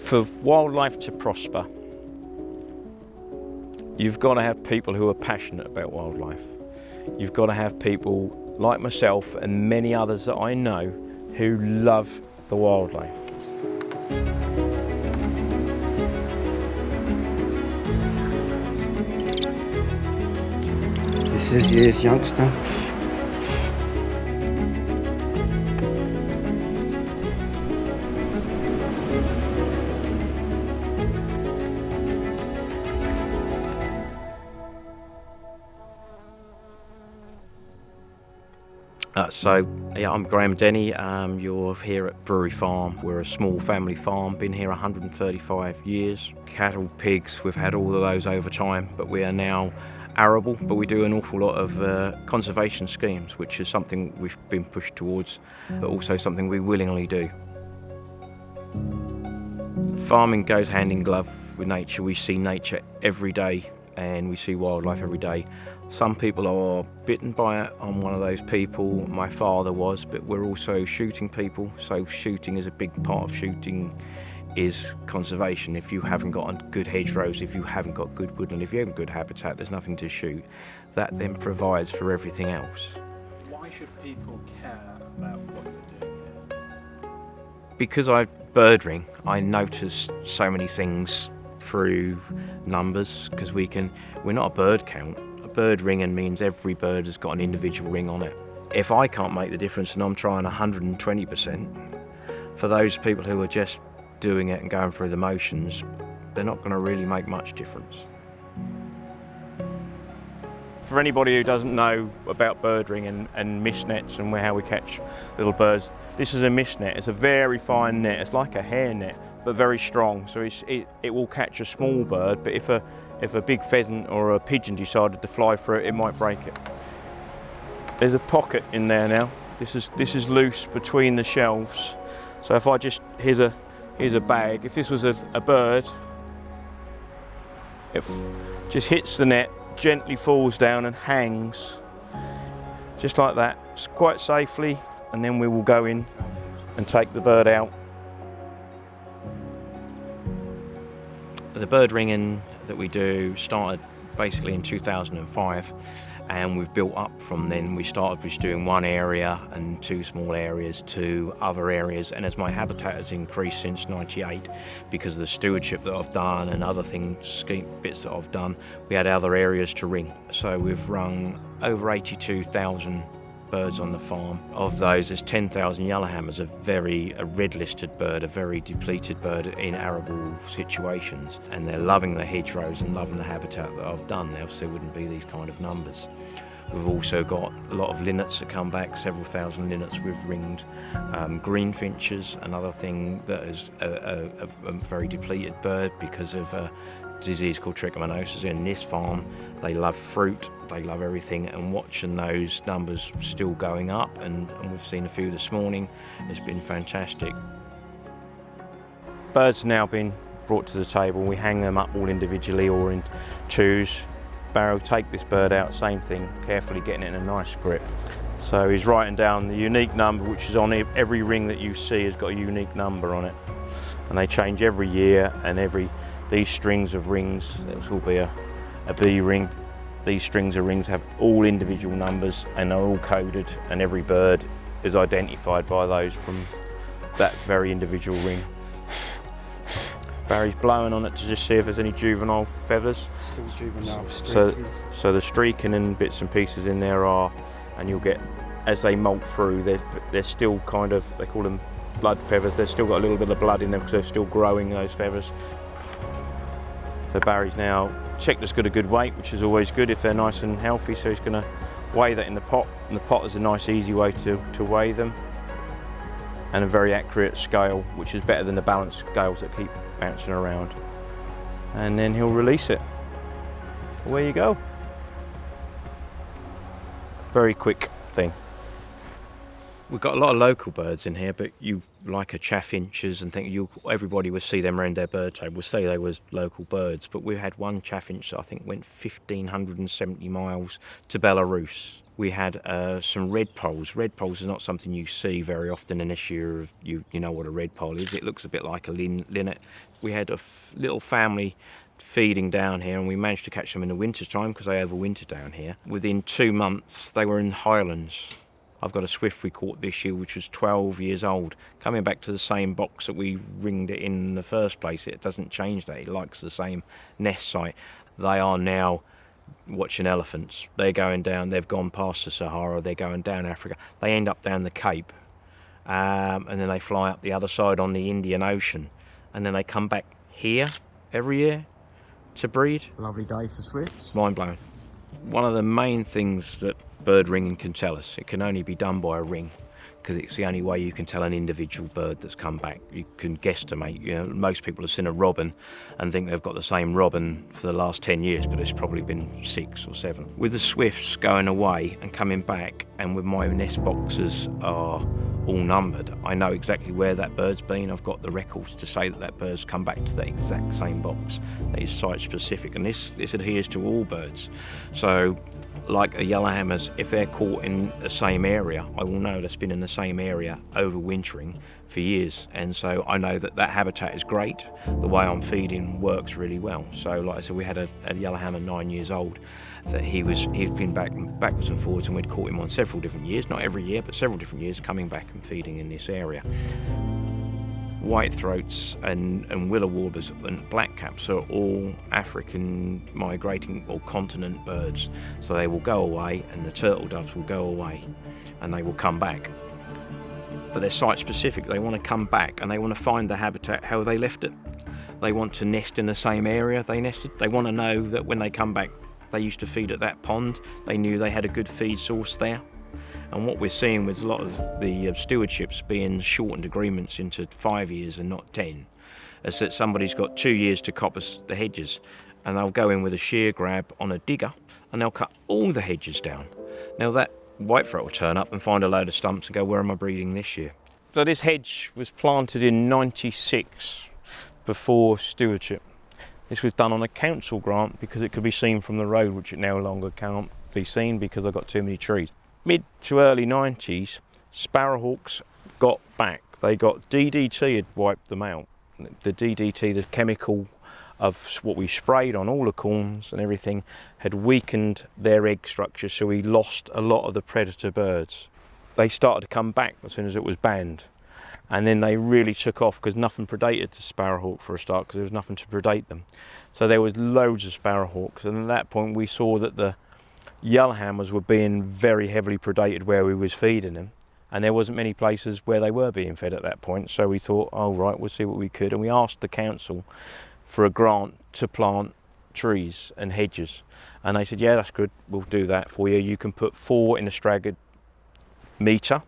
For wildlife to prosper, you've got to have people who are passionate about wildlife. You've got to have people like myself and many others that I know who love the wildlife. This is year's youngster. I'm Graham Denny. You're here at Brewery Farm. We're a small family farm, been here 135 years. Cattle, pigs, we've had all of those over time, but we are now arable, but we do an awful lot of conservation schemes, which is something we've been pushed towards, but also something we willingly do. Farming goes hand in glove with nature. We see nature every day and we see wildlife every day. Some people are bitten by it. I'm one of those people. My father was, but we're also shooting people. So shooting is a big part of shooting is conservation. If you haven't got good hedgerows, if you haven't got good woodland, if you haven't good habitat, there's nothing to shoot. That then provides for everything else. Why should people care about what you're doing here? Because I bird ring, I notice so many things through numbers, because we're not a bird count. Bird ringing means every bird has got an individual ring on it. If I can't make the difference and I'm trying 120%, for those people who are just doing it and going through the motions, they're not going to really make much difference. For anybody who doesn't know about bird ringing and mist nets and how we catch little birds, this is a mist net. It's a very fine net. It's like a hair net, but very strong. So it will catch a small bird, but if a big pheasant or a pigeon decided to fly through it, it might break it. There's a pocket in there now. This is loose between the shelves. So if I just, here's a bag. If this was a bird, it just hits the net, gently falls down and hangs, just like that, quite safely, and then we will go in and take the bird out. The bird ringing that we do started basically in 2005, and we've built up from then. We started with doing one area and two small areas to other areas, and as my habitat has increased since '98 because of the stewardship that I've done and other things, bits that I've done, we had other areas to ring. So we've rung over 82,000 birds on the farm. Of those, there's 10,000 yellowhammers, a red-listed bird, a very depleted bird in arable situations, and they're loving the hedgerows and loving the habitat that I've done, else there wouldn't be these kind of numbers. We've also got a lot of linnets that come back, several thousand linnets we've ringed, greenfinches, another thing that is a very depleted bird because of a disease called trichomoniasis. In this farm, they love fruit, they love everything, and watching those numbers still going up, and we've seen a few this morning, it's been fantastic. Birds have now been brought to the table. We hang them up all individually or in twos. Barrow, take this bird out, same thing, carefully getting it in a nice grip. So he's writing down the unique number, which is on every ring that you see has got a unique number on it, and they change every year, and these strings of rings, this will be a B ring. These strings of rings have all individual numbers and are all coded, and every bird is identified by those from that very individual ring. Barry's blowing on it to just see if there's any juvenile feathers. Still juvenile. So the streaking and bits and pieces in there are, and you'll get, as they molt through, they're still kind of, they call them blood feathers, they've still got a little bit of blood in them because they're still growing, those feathers. So Barry's now checked it's got a good weight, which is always good if they're nice and healthy, so he's going to weigh that in the pot, and the pot is a nice easy way to weigh them, and a very accurate scale, which is better than the balance scales that keep bouncing around. And then he'll release it. Away you go. Very quick thing. We've got a lot of local birds in here, but you like a chaffinches and everybody would see them around their bird table, would say they was local birds. But we had one chaffinch that I think went 1,570 miles to Belarus We had some redpoles. Redpoles is not something you see very often unless you know what a redpole is. It looks a bit like a linnet. We had a little family feeding down here, and we managed to catch them in the winter time because they overwinter down here. Within 2 months, they were in Highlands. I've got a swift we caught this year, which was 12 years old, coming back to the same box that we ringed it in the first place. It doesn't change that. It likes the same nest site. They are now watching elephants. They're going down, they've gone past the Sahara, they're going down Africa. They end up down the Cape, and then they fly up the other side on the Indian Ocean, and then they come back here every year to breed. Lovely day for swifts. Mind blowing. One of the main things that bird ringing can tell us, it can only be done by a ring, because it's the only way you can tell an individual bird that's come back. You can guesstimate. You know, most people have seen a robin and think they've got the same robin for the last 10 years, but it's probably been 6 or 7. With the swifts going away and coming back, and with my nest boxes are all numbered, I know exactly where that bird's been. I've got the records to say that that bird's come back to the exact same box. That is site specific, and this adheres to all birds. So like a yellowhammers, if they're caught in the same area, I will know that's been in the same area overwintering for years, and so I know that that habitat is great. The way I'm feeding works really well. So like I said, we had a yellowhammer 9 years old that he'd been backwards and forwards, and we'd caught him on several different years, not every year but several different years, coming back and feeding in this area. Whitethroats and willow warblers and blackcaps are all African migrating or continent birds, so they will go away, and the turtle doves will go away and they will come back, but they're site specific. They want to come back and they want to find the habitat how they left it. They want to nest in the same area they nested. They want to know that when they come back, they used to feed at that pond, they knew they had a good feed source there. And what we're seeing with a lot of the stewardships being shortened agreements into 5 years and not 10, is that somebody's got 2 years to coppice the hedges, and they'll go in with a shear grab on a digger and they'll cut all the hedges down. Now that whitethroat will turn up and find a load of stumps and go, where am I breeding this year? So this hedge was planted in '96 before stewardship. This was done on a council grant because it could be seen from the road, which it no longer can't be seen because I've got too many trees. Mid to early 90s, sparrowhawks got back. They got DDT had wiped them out. The DDT, the chemical of what we sprayed on all the corns and everything, had weakened their egg structure, so we lost a lot of the predator birds. They started to come back as soon as it was banned, and then they really took off because nothing predated the sparrowhawk for a start, because there was nothing to predate them. So there was loads of sparrowhawks, and at that point we saw that the yellowhammers were being very heavily predated where we was feeding them, and there wasn't many places where they were being fed at that point. So we thought, oh right, we'll see what we could, and we asked the council for a grant to plant trees and hedges, and they said, yeah, that's good, we'll do that for you. You can put 4 in a staggered metre.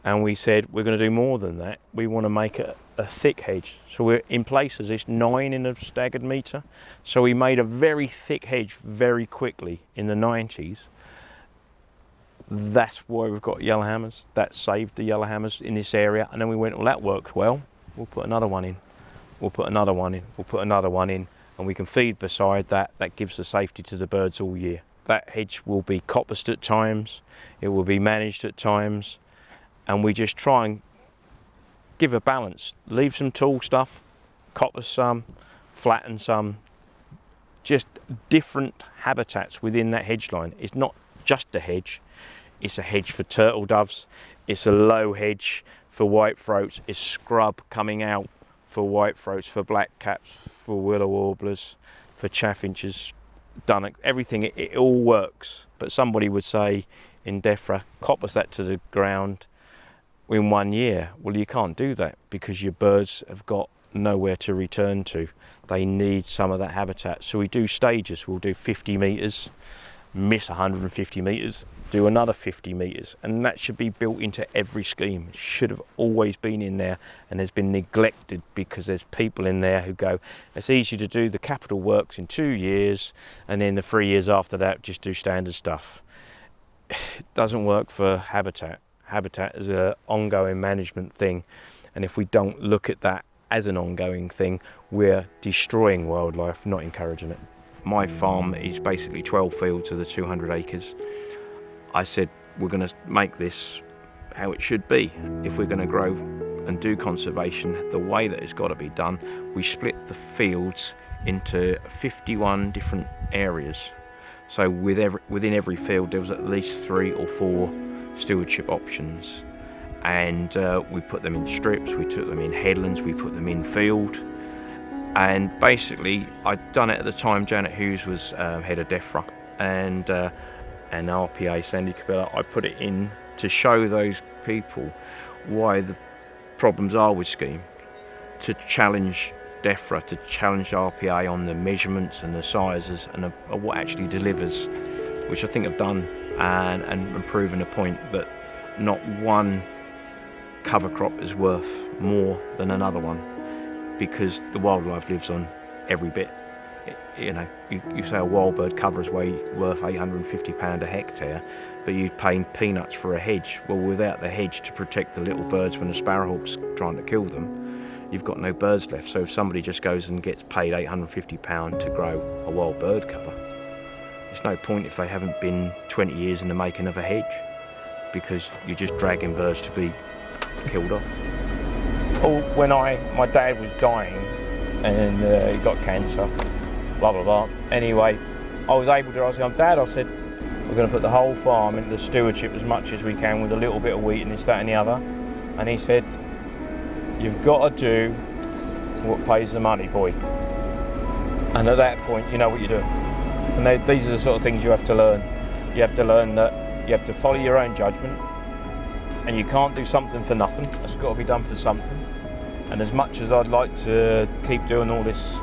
And we said, we're going to do more than that. We want to make it a thick hedge. So we're in places, it's 9 in a staggered metre. So we made a very thick hedge very quickly in the 90s. That's why we've got yellowhammers. That saved the yellowhammers in this area. And then we went, well, that works well. We'll put another one in. We'll put another one in. We'll put another one in. And we can feed beside that. That gives the safety to the birds all year. That hedge will be coppiced at times. It will be managed at times. And we just try and give a balance. Leave some tall stuff, coppice some, flatten some. Just different habitats within that hedge line. It's not just a hedge. It's a hedge for turtle doves. It's a low hedge for whitethroats. It's scrub coming out for whitethroats, for blackcaps, for willow warblers, for chaffinches. Done it. Everything. It all works. But somebody would say in DEFRA, coppice that to the ground in 1 year. Well, you can't do that because your birds have got nowhere to return to. They need some of that habitat. So we do stages. We'll do 50 metres, miss 150 metres, do another 50 metres, and that should be built into every scheme. It should have always been in there, and has been neglected because there's people in there who go, it's easy to do the capital works in 2 years, and then the 3 years after that just do standard stuff. It doesn't work for habitat. Habitat is an ongoing management thing, and if we don't look at that as an ongoing thing, we're destroying wildlife, not encouraging it. My farm is basically 12 fields of the 200 acres. I said, we're going to make this how it should be. If we're going to grow and do conservation the way that it's got to be done, we split the fields into 51 different areas. So within every field there was at least 3 or 4 stewardship options, and we put them in strips, we took them in headlands, we put them in field. And basically, I'd done it at the time. Janet Hughes was head of DEFRA, and RPA Sandy Cabela. I put it in to show those people why the problems are with scheme, to challenge DEFRA, to challenge RPA on the measurements and the sizes and what actually delivers, which I think I've done, and proven a point that not one cover crop is worth more than another one, because the wildlife lives on every bit. You say a wild bird cover is worth £850 a hectare, but you're paying peanuts for a hedge. Well, without the hedge to protect the little birds when the sparrowhawk's trying to kill them, you've got no birds left. So if somebody just goes and gets paid £850 to grow a wild bird cover, there's no point if they haven't been 20 years in the making of a hedge, because you're just dragging birds to be killed off. When my dad was dying and he got cancer, blah blah blah. Anyway, I was able to ask him, Dad, I said, we're going to put the whole farm into the stewardship as much as we can with a little bit of wheat and this, that and the other. And he said, you've got to do what pays the money, boy. And at that point, you know what you're doing. And these are the sort of things you have to learn. You have to learn that you have to follow your own judgment, and you can't do something for nothing. It's got to be done for something. And as much as I'd like to keep doing all this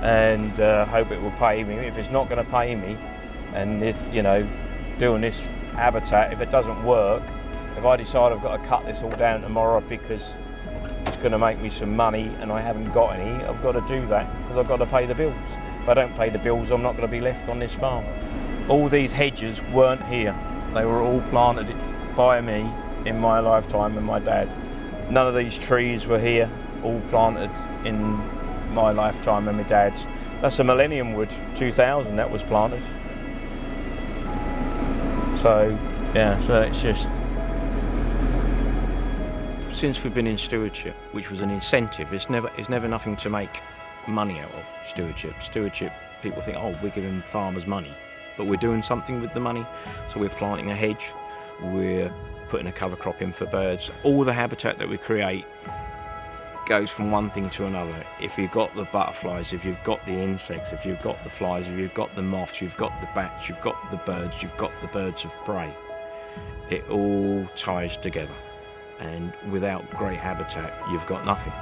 and hope it will pay me, if it's not going to pay me, and doing this habitat, if it doesn't work, if I decide I've got to cut this all down tomorrow because it's going to make me some money and I haven't got any, I've got to do that because I've got to pay the bills. If I don't pay the bills, I'm not going to be left on this farm. All these hedges weren't here. They were all planted by me in my lifetime and my dad. None of these trees were here, all planted in my lifetime and my dad's. That's a millennium wood, 2000, that was planted. So it's just, since we've been in stewardship, which was an incentive, it's never nothing to make money out of stewardship. Stewardship, people think, oh, we're giving farmers money, but we're doing something with the money. So we're planting a hedge, we're putting a cover crop in for birds. All the habitat that we create goes from one thing to another. If you've got the butterflies, if you've got the insects, if you've got the flies, if you've got the moths, you've got the bats, you've got the birds, you've got the birds of prey. It all ties together, and without great habitat, you've got nothing.